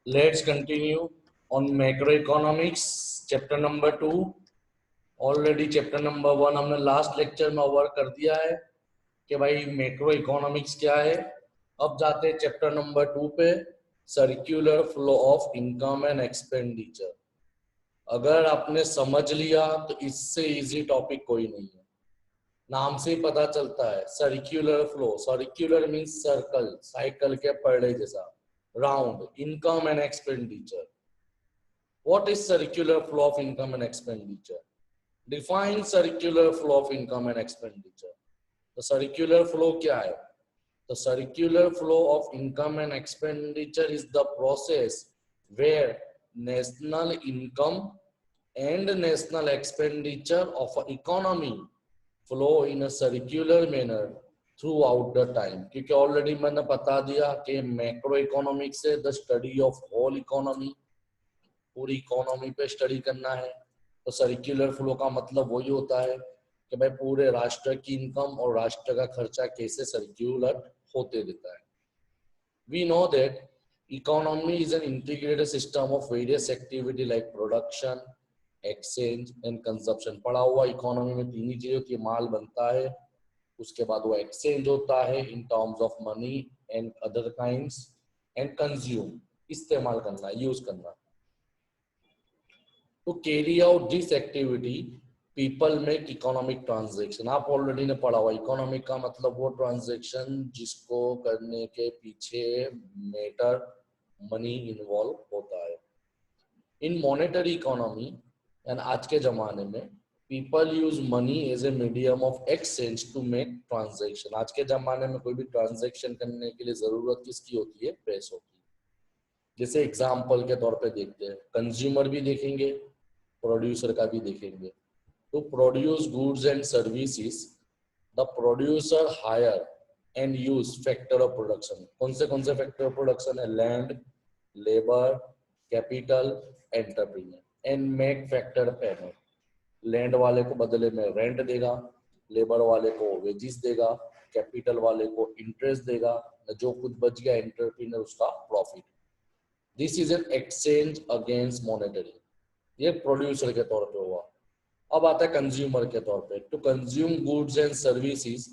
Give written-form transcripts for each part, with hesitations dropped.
Let's continue on macroeconomics, chapter number 2. Already chapter number 1 हमने last lecture में cover कर दिया है कि भाई मैक्रो इकोनॉमिक्स क्या है। अब जाते हैं चैप्टर नंबर 2 पे, circular flow of income and expenditure. अगर आपने समझ लिया तो इससे इजी टॉपिक कोई नहीं है। नाम से ही पता चलता है circular flow. Circular means circle, cycle के पलड़े जैसा, round. Income and expenditure. What is circular flow of income and expenditure? Define circular flow of income and expenditure. The circular flow क्या है? The circular flow of income and expenditure is the process where national income and national expenditure of an economy flow in a circular manner throughout the time. क्योंकि already मैंने बता दिया कि macro economics है the study of whole economy, पूरी economy पे study करना है। तो सर्कुलर फ्लो का मतलब वही होता है कि भाई पूरे राष्ट्र की इनकम और राष्ट्र का खर्चा कैसे सर्कुलर होते रहता है। We know that economy is an integrated system of various activity like production, exchange and consumption. पढ़ा हुआ इकोनॉमी में तीन ही चीजें होती है, माल बनता है, उसके बाद वो एक्सचेंज होता है in terms of money and other kinds, and consume, इस्तेमाल करना, यूज करना। To carry out this activity, people make economic transaction। आप ऑलरेडी ने पढ़ा हुआ, इकोनॉमिक का मतलब वो ट्रांजेक्शन जिसको करने के पीछे मैटर, मनी इन्वॉल्व होता है। इन मॉनेटरी इकोनॉमी एंड आज के जमाने में people use money as a medium of exchange to make transaction. आज के जमाने में कोई भी ट्रांजेक्शन करने के लिए जरूरत किसकी होती है? पैसों की। जैसे एग्जाम्पल के तौर पे देखते हैं, कंज्यूमर भी देखेंगे, प्रोड्यूसर का भी देखेंगे। To produce goods and services the producer hire and use factor of production. कौन से फैक्टर ऑफ प्रोडक्शन है? Land, labour, capital, entrepreneur and make factor payment. Land वाले को बदले में रेंट देगा, लेबर वाले को वेजिस देगा, कैपिटल वाले को इंटरेस्ट देगा, जो कुछ बच गया एंटरप्रेन्योर उसका profit. This is an exchange against monetary. ये प्रोड्यूसर के तौर पे हुआ। अब आता है कंज्यूमर के तौर पे। To consume goods and services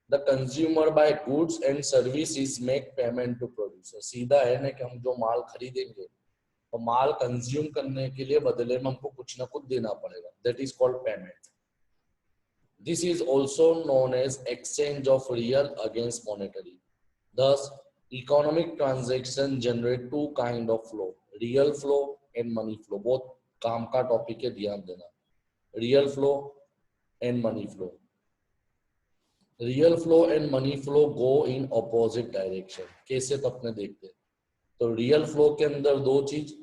the consumer buy goods and services make payment to producer. सीधा है ना कि हम जो माल खरीदेंगे तो माल कंज्यूम करने के लिए बदले में हमको कुछ ना कुछ देना पड़ेगा, that is called payment. This is also known as exchange of real against monetary. Thus, economic transaction generate two kind of flow, real flow and money flow। बहुत काम का टॉपिक है, ध्यान देना। Real flow and money flow. Real flow and money flow go in opposite direction. कैसे तो अपने देखते हैं। तो रियल फ्लो के अंदर दो चीज,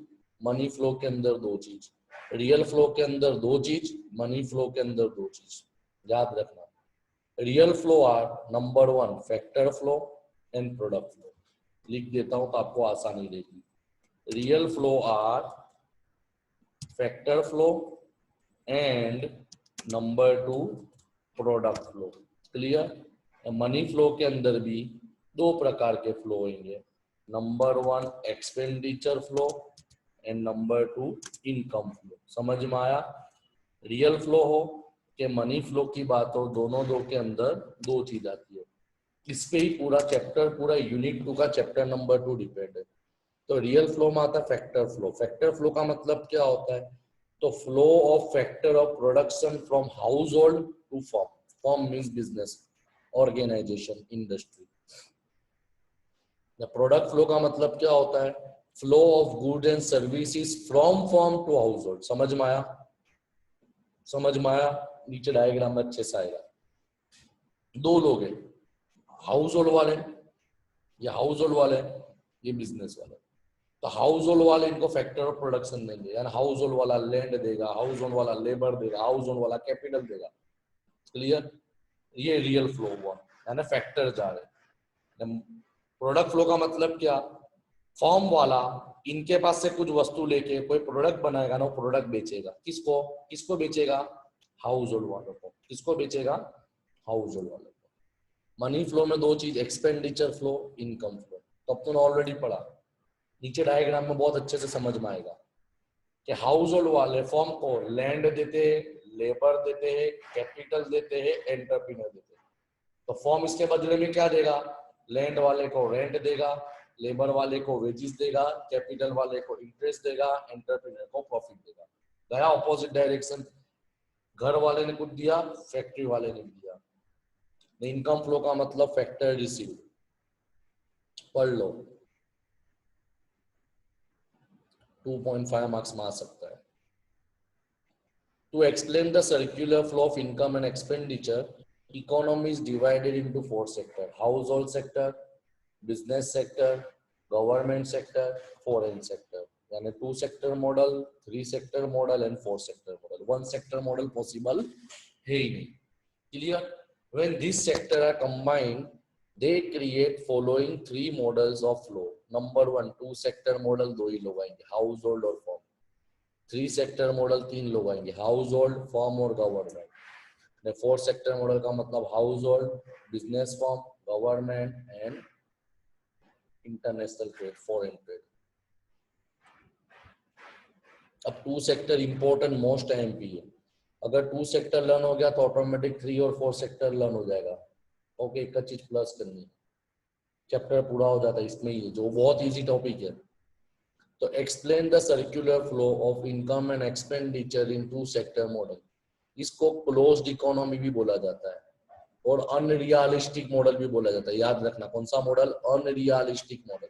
मनी फ्लो के अंदर दो चीज। रियल फ्लो के अंदर दो चीज, मनी फ्लो के अंदर दो चीज। याद रखना, real flow are number 1 factor flow and product flow. लिख देता हूं तो आपको आसानी रहेगी। Real flow are factor flow and number 2 product flow. Clear? Money flow के अंदर भी दो प्रकार के फ्लो होंगे, number 1 expenditure flow and number 2 income flow. समझ में आया? रियल फ्लो हो कि मनी फ्लो की बात हो, दोनों दो के अंदर दो चीज आती है। इस पे ही पूरा चैप्टर, पूरा यूनिट 2 का चैप्टर नंबर 2 डिपेंड है। तो रियल फ्लो में आता है फैक्टर फ्लो। फैक्टर फ्लो का मतलब क्या होता है? तो flow of factor of production from household to firm. Firm means business, organisation, industry. Product flow का मतलब क्या होता है? Flow of goods and services from firm to household. समझ में आया? समझ में आया? नीचे डायग्राम में अच्छे से आएगा। दो लोग हैं, हाउस होल्ड वाले, ये हाउस होल्ड वाले, ये बिजनेस वाले। तो हाउस होल्ड वाले इनको फैक्टर ऑफ प्रोडक्शन देंगे, यानी हाउस होल्ड वाला लैंड देगा, हाउस होल्ड वाला लेबर देगा, हाउस होल्ड वाला कैपिटल देगा। क्लियर? ये रियल फ्लो हुआ, यानी फैक्टर जा रहे। प्रोडक्ट फ्लो का मतलब क्या? फॉर्म वाला इनके पास से कुछ वस्तु लेके कोई प्रोडक्ट बनाएगा ना, वो प्रोडक्ट बेचेगा। किसको? किसको बेचेगा? हाउस होल्ड वालों को। किसको बेचेगा? हाउस होल्ड वालों को। मनी फ्लो में दो चीज, एक्सपेंडिचर फ्लो, इनकम फ्लो। तो तुमने ऑलरेडी पढ़ा नीचे डायग्राम में बहुत अच्छे से समझ में आएगा कि हाउस होल्ड वाले फॉर्म को लैंड देते हैं, लेबर देते हैं, कैपिटल देते हैं, एंटरप्रेन्योर देते हैं। तो फॉर्म इसके बदले में क्या देगा? लैंड वाले को रेंट देगा, लेबर वाले को वेजेस देगा, कैपिटल वाले को इंटरेस्ट देगा, एंटरप्रेन्योर को प्रॉफिट देगा। गया ऑपोजिट डायरेक्शन। घर वाले ने कुछ दिया, फैक्ट्री वाले ने दिया। इनकम फ्लो का मतलब फैक्टर रिसीव। पढ़ लो, 2.5 मार्क्स में आ सकता है। To explain the circular flow of income and expenditure, economy is divided into 4 sectors: household sector, business sector, government sector, foreign sector. यानी 2 sector model, 3 sector model and 4 sector model. 1 sector model possible है ही नहीं. Clear? When these sectors are combined, they create following 3 models of flow. Number 1, 2 sector model 2 ही लोग आएंगे, household और firm. 3 sector model 3 लोग आएंगे, house hold, firm और government. 4 sector model का मतलब house hold, business firm, government and international trade, foreign trade. अब 2 sector important most MP है। अगर 2 सेक्टर लर्न हो गया तो ऑटोमेटिक 3 और 4 सेक्टर लर्न हो जाएगा। ओके, एक चीज प्लस करनी है, चैप्टर पूरा हो जाता है इसमें ही, जो बहुत इजी टॉपिक है। तो explain the circular flow of income and expenditure in 2 sector model. इसको क्लोज्ड इकोनॉमी भी बोला जाता है और अनरियलिस्टिक मॉडल भी बोला जाता है। याद रखना, कौन सा मॉडल? अनरियलिस्टिक मॉडल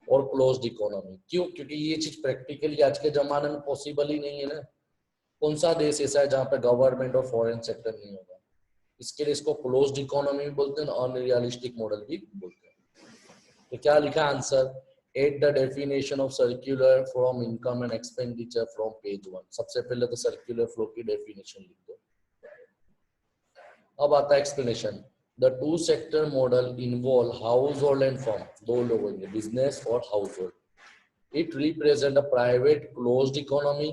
और क्लोज्ड इकोनॉमी। क्यों? क्योंकि ये चीज प्रैक्टिकली आज के जमाने में पॉसिबल ही नहीं है ना। कौन सा देश ऐसा है जहाँ पे गवर्नमेंट और फॉरेन सेक्टर नहीं होगा? इसके लिए इसको क्लोज्ड इकोनॉमी भी बोलते हैं, अनरियलिस्टिक मॉडल भी बोलते हैं। तो क्या लिखा answer? Add the definition of circular from income and expenditure from page 1. सबसे पहले तो circular flow की definition लिख दो। अब आता है explanation. The 2 sector model involve household and firm. 2 लोग होंगे, business और household. It represent a private closed economy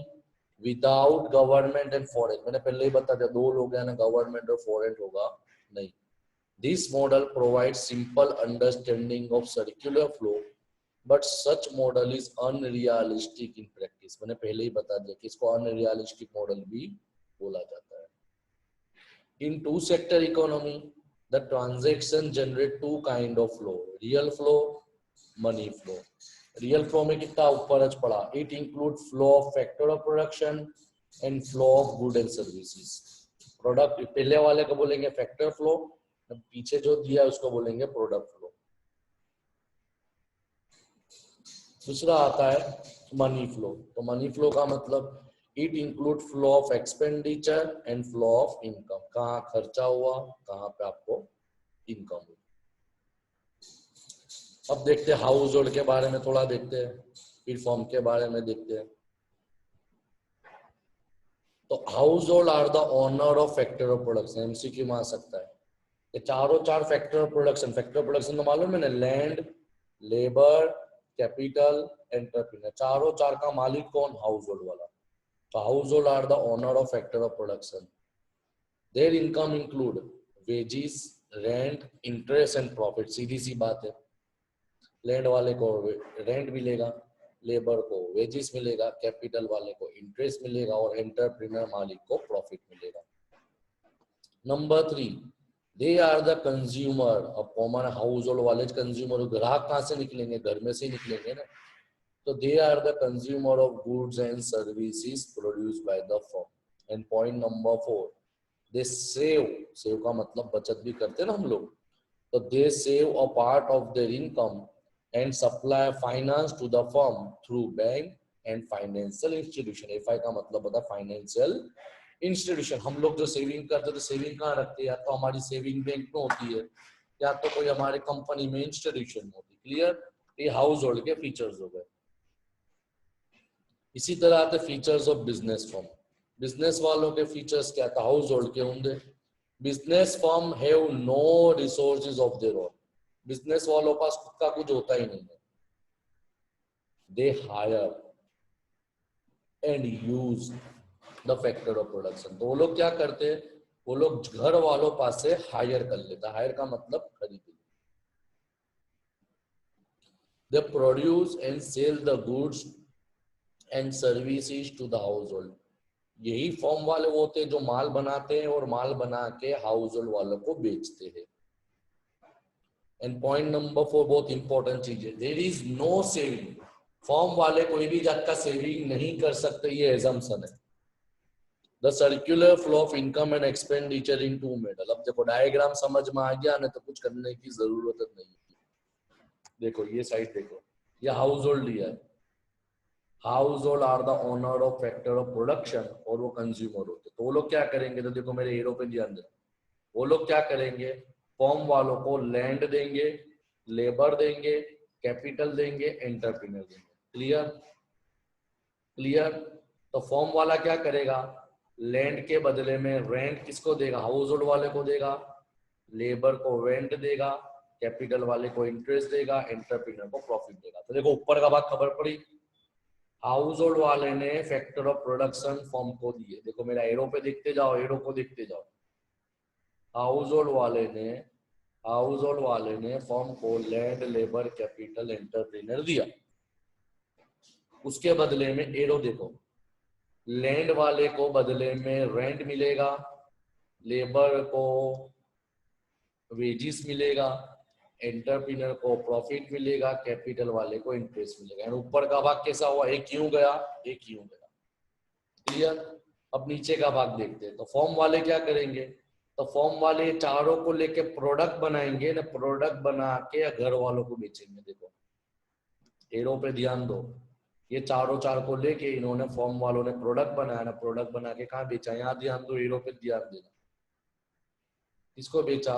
without government and foreign. मैंने पहले ही बता दिया, 2 लोग हैं ना, government और foreign होगा नहीं। This model provides simple understanding of circular flow, but such model is unrealistic in practice. मैंने पहले ही बता दिया कि इसको अनरियलिस्टिक मॉडल भी बोला जाता है। इन 2 sector economy the transaction generate 2 kind of flow, real flow, money flow. Real flow में कितना ऊपर आज पड़ा? It include flow of factor of production and flow of good and services. Product पहले वाले को बोलेंगे फैक्टर फ्लो, पीछे जो दिया उसको बोलेंगे प्रोडक्ट फ्लो। दूसरा आता है मनी फ्लो। तो मनी फ्लो का मतलब it include flow of expenditure and flow of income. कहाँ खर्चा हुआ, कहाँ पे आपको इनकम हुई। अब देखते हैं हाउस होल्ड के बारे में थोड़ा देखते हैं, फिर फर्म के बारे में देखते हैं। तो household are the owner of factor of production. MCQ में आ सकता है। ये चारों 4 factor of production, factor of production तो मालूम है ना, लैंड, लेबर, कैपिटल, एंटरप्रेन्योर। चारों 4 का मालिक कौन? हाउस होल्ड वाला। तो household are the owner of factor of production. Their income include wages, rent, interest and profit. सीधी सी बात है, लैंड वाले को रेंट मिलेगा, लेबर को वेजेस मिलेगा, कैपिटल वाले को इंटरेस्ट मिलेगा और एंटरप्रेन्योर मालिक को प्रॉफिट मिलेगा। Number 3, they are the consumer. अब कॉमन हाउस होल्ड वाले कंज्यूमर, ग्राहक कहाँ से निकलेंगे? घर में से निकलेंगे ना। तो they are the consumer of goods and services produced by the firm. And point number 4, they save का मतलब बचत भी करते हैं ना हम लोग। तो they save a part of their income and supply finance to the firm through bank and financial institution. FI का मतलब होता है फाइनेंशियल इंस्टीट्यूशन। हम लोग जो सेविंग करते हैं तो सेविंग कहाँ रखते हैं? या तो हमारी सेविंग बैंक में होती है या तो कोई हमारे कंपनी में इंस्टीट्यूशन में होती है। क्लियर? ये हाउस होल्ड के फीचर्स हो गए। इसी तरह आते features of business firm. Business वालों के फीचर्स क्या था? हाउस होल्ड के होंगे। Business firm have no resources of their own. Business वालों पास खुद का कुछ होता ही नहीं है। They hire and use the factor of production. तो वो लोग क्या करते हैं? वो लोग घर वालों पास से हायर कर लेता। हायर का मतलब खरीद। They produce and sell the goods and services to the household. यही फॉर्म वाले वो होते हैं जो माल बनाते हैं और माल बना के हाउस होल्ड वालों को बेचते हैं. एंड पॉइंट नंबर 4 बहुत इंपॉर्टेंट चीज है, there is no saving. Firm वाले कोई भी जात का सेविंग नहीं कर सकते, ये एजम्पशन है. The circular flow of income and expenditure in two model. अब देखो डायग्राम समझ में आ गया ना, तो कुछ करने की जरूरत नहीं. देखो ये साइड देखो, ये हाउस होल्ड लिया है. Household are the owner of factor of production, और वो कंज्यूमर होते. तो वो लोग क्या करेंगे, तो देखो मेरे हीरो पे ध्यान दे, वो लोग क्या करेंगे, फॉर्म वालों को लैंड देंगे, लेबर देंगे, कैपिटल देंगे, एंटरप्रेन्योर देंगे. Clear clear. तो फॉर्म वाला क्या करेगा, लैंड के बदले में रेंट किसको देगा, हाउस होल्ड वाले को देगा, लेबर को रेंट देगा, कैपिटल वाले को इंटरेस्ट देगा, एंटरप्रेन्योर को प्रॉफिट देगा. तो देखो ऊपर का बात खबर पड़ी, हाउस होल्ड वाले ने फैक्टर ऑफ प्रोडक्शन फॉर्म को दिए. देखो मेरा एरो पे देखते जाओ, एरो को देखते जाओ. हाउस होल्ड वाले ने फॉर्म को लैंड, लेबर, कैपिटल, एंटरप्रेन्योर दिया. उसके बदले में एरो देखो, लैंड वाले को बदले में रेंट मिलेगा, लेबर को वेजिस मिलेगा, एंटरप्रेन्योर को प्रॉफिट मिलेगा, कैपिटल वाले को इंटरेस्ट मिलेगा. एंड ऊपर का भाग कैसा हुआ, एक यूं गया, एक यूं गया. क्लियर. अब नीचे का भाग देखते हैं. तो फॉर्म वाले क्या करेंगे, तो फॉर्म वाले चारों को लेके प्रोडक्ट बनाएंगे ना, प्रोडक्ट बना के घर वालों को बेचेंगे. देखो एरो पे ध्यान दो, ये चारों चार को लेके इन्होंने फॉर्म वालों ने प्रोडक्ट बनाया ना, प्रोडक्ट बना के कहाँ बेचा, यहाँ ध्यान दो, एरो पे ध्यान देना. किसको बेचा,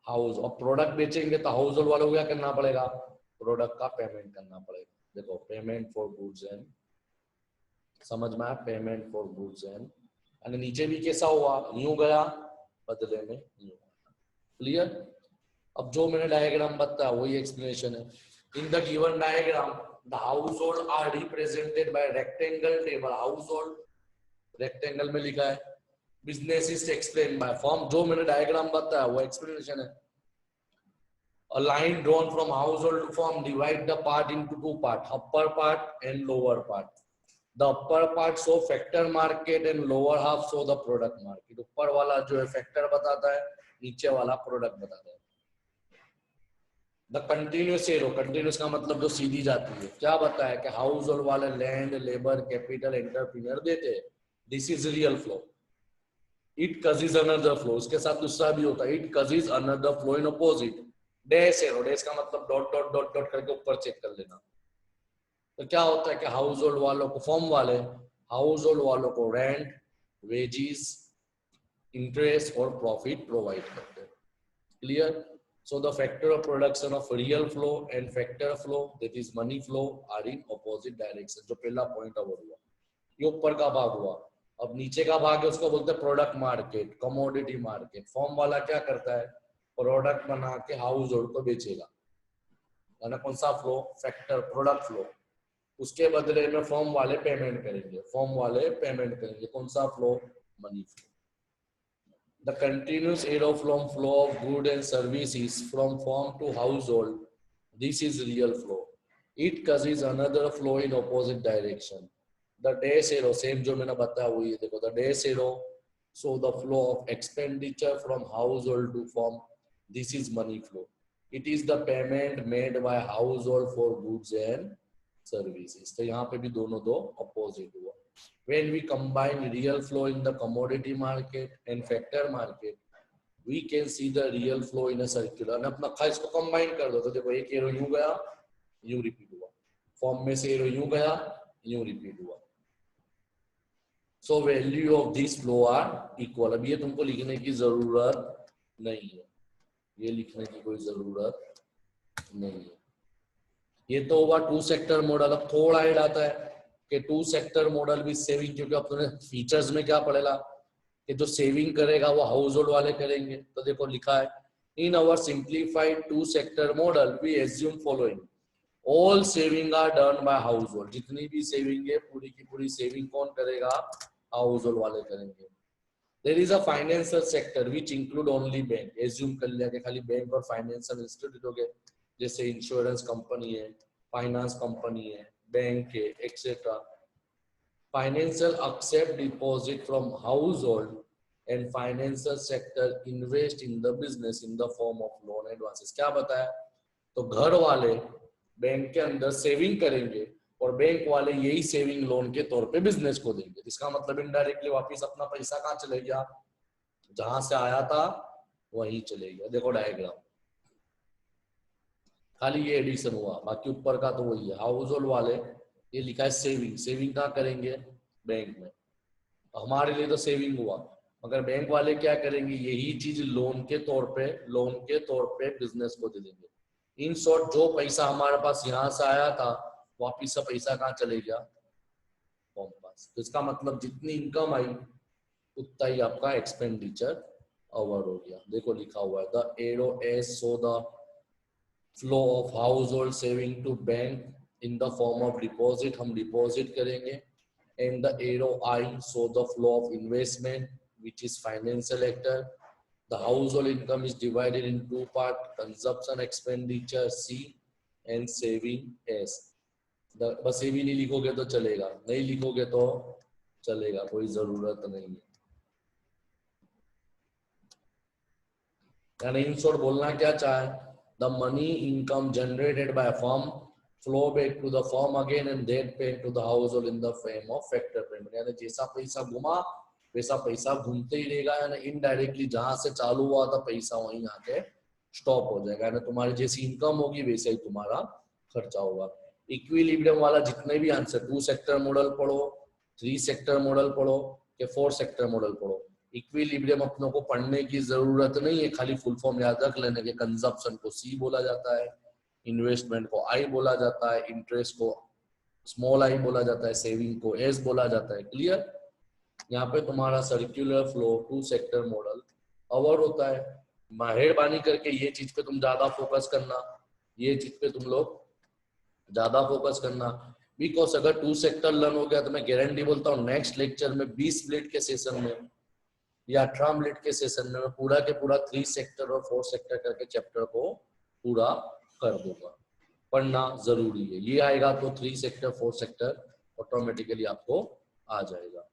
हाउस. और प्रोडक्ट बेचेंगे तो हाउस होल्ड वालों को क्या करना पड़ेगा, प्रोडक्ट का पेमेंट करना पड़ेगा. देखो पेमेंट फॉर गुड्स एंड, समझ में आया, पेमेंट फॉर गुड्स एंड. और नीचे भी कैसा हुआ, यूं गया, बदले में यूं. क्लियर. अब जो मैंने डायग्राम बताया वही एक्सप्लेनेशन है. In the given diagram the household are represented by rectangle table. Household rectangle में लिखा है, business is explain by firm. जो मैंने डायग्राम बताया वो एक्सप्लेनेशन है. A line drawn from household to form divide the part into two parts, upper part and lower part. The upper part show factor market and lower half show the product market. ऊपर वाला जो है factor बताता है, नीचे वाला product बताता है. द कंटिन्यूस एरो, कंटिन्यूस का मतलब जो सीधी जाती है, क्या बताया कि हाउस होल्ड वाले लैंड, लेबर, कैपिटल, एंटरप्रेन्योर देते हैं. This is real flow. It causes another flow, उसके साथ दूसरा भी होता है, it causes another flow in opposite. Dash arrow, dash का मतलब डॉट डॉट डॉट डॉट करके ऊपर चेक कर लेना. तो क्या होता है कि हाउस होल्ड वालों को, फॉर्म वाले हाउस होल्ड वालों को रेंट, वेजिस, इंटरेस्ट और प्रॉफिट प्रोवाइड करते हैं. Clear. So the factor of production of real flow and factor flow, that is money flow, are in opposite direction. जो पहला पॉइंट अब हुआ, ये ऊपर का भाग हुआ. अब नीचे का भाग है उसको बोलते हैं product market, commodity market. Form वाला क्या करता है, प्रोडक्ट बना के हाउस होल्ड को बेचेगा, यानी कौन सा फ्लो, फैक्टर प्रोडक्ट फ्लो. उसके बदले में फॉर्म वाले पेमेंट करेंगे, कौन सा flow, money flow. The continuous arrow from flow of goods and services from farm to household, this is real flow. It causes another flow in opposite direction. The dash arrow, same जो मैंने बताया वही है. देखो the dash arrow show the flow of expenditure from household to farm. This is money flow. It is the payment made by household for goods and services. तो यहाँ पे भी दोनों दो opposite हुआ. When we combine real flow in the commodity market and factor market, we can see the real flow in a circular. और अपना खास को combine कर दो तो देखो एक एरो यूं गया, यूं रिपीट हुआ. फॉर्म में से एरो यूं गया, यूं रिपीट हुआ. So value of this flow are equal. अब ये तुमको लिखने की जरूरत नहीं है, ये लिखने की कोई जरूरत नहीं है. ये तो हुआ टू सेक्टर मॉडल. अब थोड़ा ऐड आता है कि टू सेक्टर मॉडल भी सेविंग, क्योंकि अपने फीचर्स में क्या पड़ेगा कि जो सेविंग करेगा वो हाउस होल्ड वाले करेंगे. तो देखो लिखा है, in our simplified two sector model we assume following, all saving are done by household. जितनी भी सेविंग है पूरी की पूरी सेविंग कौन करेगा, हाउस होल्ड वाले करेंगे. There is a financial sector which include only bank. Assume कर लिया कि खाली बैंक और फाइनेंशियल इंस्टीट्यूट हो गए, जैसे इंश्योरेंस कंपनी है, फाइनेंस कंपनी है, बैंक है, etcetera. Financial accept deposit from household and financial sector invest in the business in the form of loan advances. क्या बताया? तो घर वाले बैंक के अंदर सेविंग करेंगे और बैंक वाले यही सेविंग लोन के तौर पे बिजनेस को देंगे। इसका मतलब इनडायरेक्टली वापस अपना पैसा कहाँ चले गया? जहां से आया था वहीं चले गया। देखो डायग्राम, खाली ये एडिशन हुआ, बाकी ऊपर का तो वही है। हाउस होल्ड वाले ये लिखा है सेविंग, सेविंग कहाँ करेंगे? बैंक में। हमारे लिए तो सेविंग हुआ, मगर बैंक वाले क्या करेंगे? यही चीज लोन के तौर पे बिजनेस को दे देंगे। इन शॉर्ट, जो पैसा हमारे पास यहाँ से आया था वापिस से पैसा कहाँ चले गया? फॉर्म पास। तो इसका मतलब जितनी इनकम आई उतना ही आपका एक्सपेंडिचर ओवर हो गया। देखो लिखा हुआ है the arrow S show the flow of household saving to bank in the form of deposit, हम डिपॉजिट करेंगे। And the arrow I show the flow of investment which is financial actor. The household income is divided in two parts: consumption expenditure C and saving S. बस ये भी नहीं लिखोगे तो चलेगा, नहीं लिखोगे तो चलेगा, कोई जरूरत नहीं है। यानी इन शॉर्ट बोलना क्या चाहे? The money income generated by firm flow back to the firm again and then paid to the household in the form of factor payment. यानी जैसा पैसा घुमा वैसा पैसा घूमते ही रहेगा, यानी इनडायरेक्टली जहां से चालू हुआ था पैसा वहीं आके स्टॉप हो जाएगा। यानी तुम्हारी जैसी इनकम होगी वैसे ही तुम्हारा खर्चा होगा। इक्विलिब्रियम वाला जितने भी आंसर 2 सेक्टर मॉडल पढ़ो, 3 सेक्टर मॉडल पढ़ो या 4 सेक्टर मॉडल पढ़ो, इक्विलिब्रियम अपनों को पढ़ने की जरूरत नहीं है, खाली फुल फॉर्म याद रख लेने के। कंजप्शन को सी बोला जाता है, इन्वेस्टमेंट को आई बोला जाता है, इंटरेस्ट को स्मॉल आई बोला जाता है, सेविंग को एस बोला जाता है। क्लियर? यहाँ पे तुम्हारा सर्कुलर फ्लो 2 सेक्टर मॉडल अवर होता है। मेहरबानी करके ये चीज पे तुम ज्यादा फोकस करना, ये चीज पे तुम लोग ज्यादा फोकस करना। बिकॉज अगर 2 सेक्टर लर्न हो गया तो मैं गारंटी बोलता हूँ नेक्स्ट लेक्चर में 20 मिनट के सेशन में या 18 मिनट के सेशन में मैं पूरा के पूरा 3 सेक्टर और 4 सेक्टर करके चैप्टर को पूरा कर दूंगा। पढ़ना जरूरी है, ये आएगा तो 3 सेक्टर 4 सेक्टर ऑटोमेटिकली आपको आ जाएगा।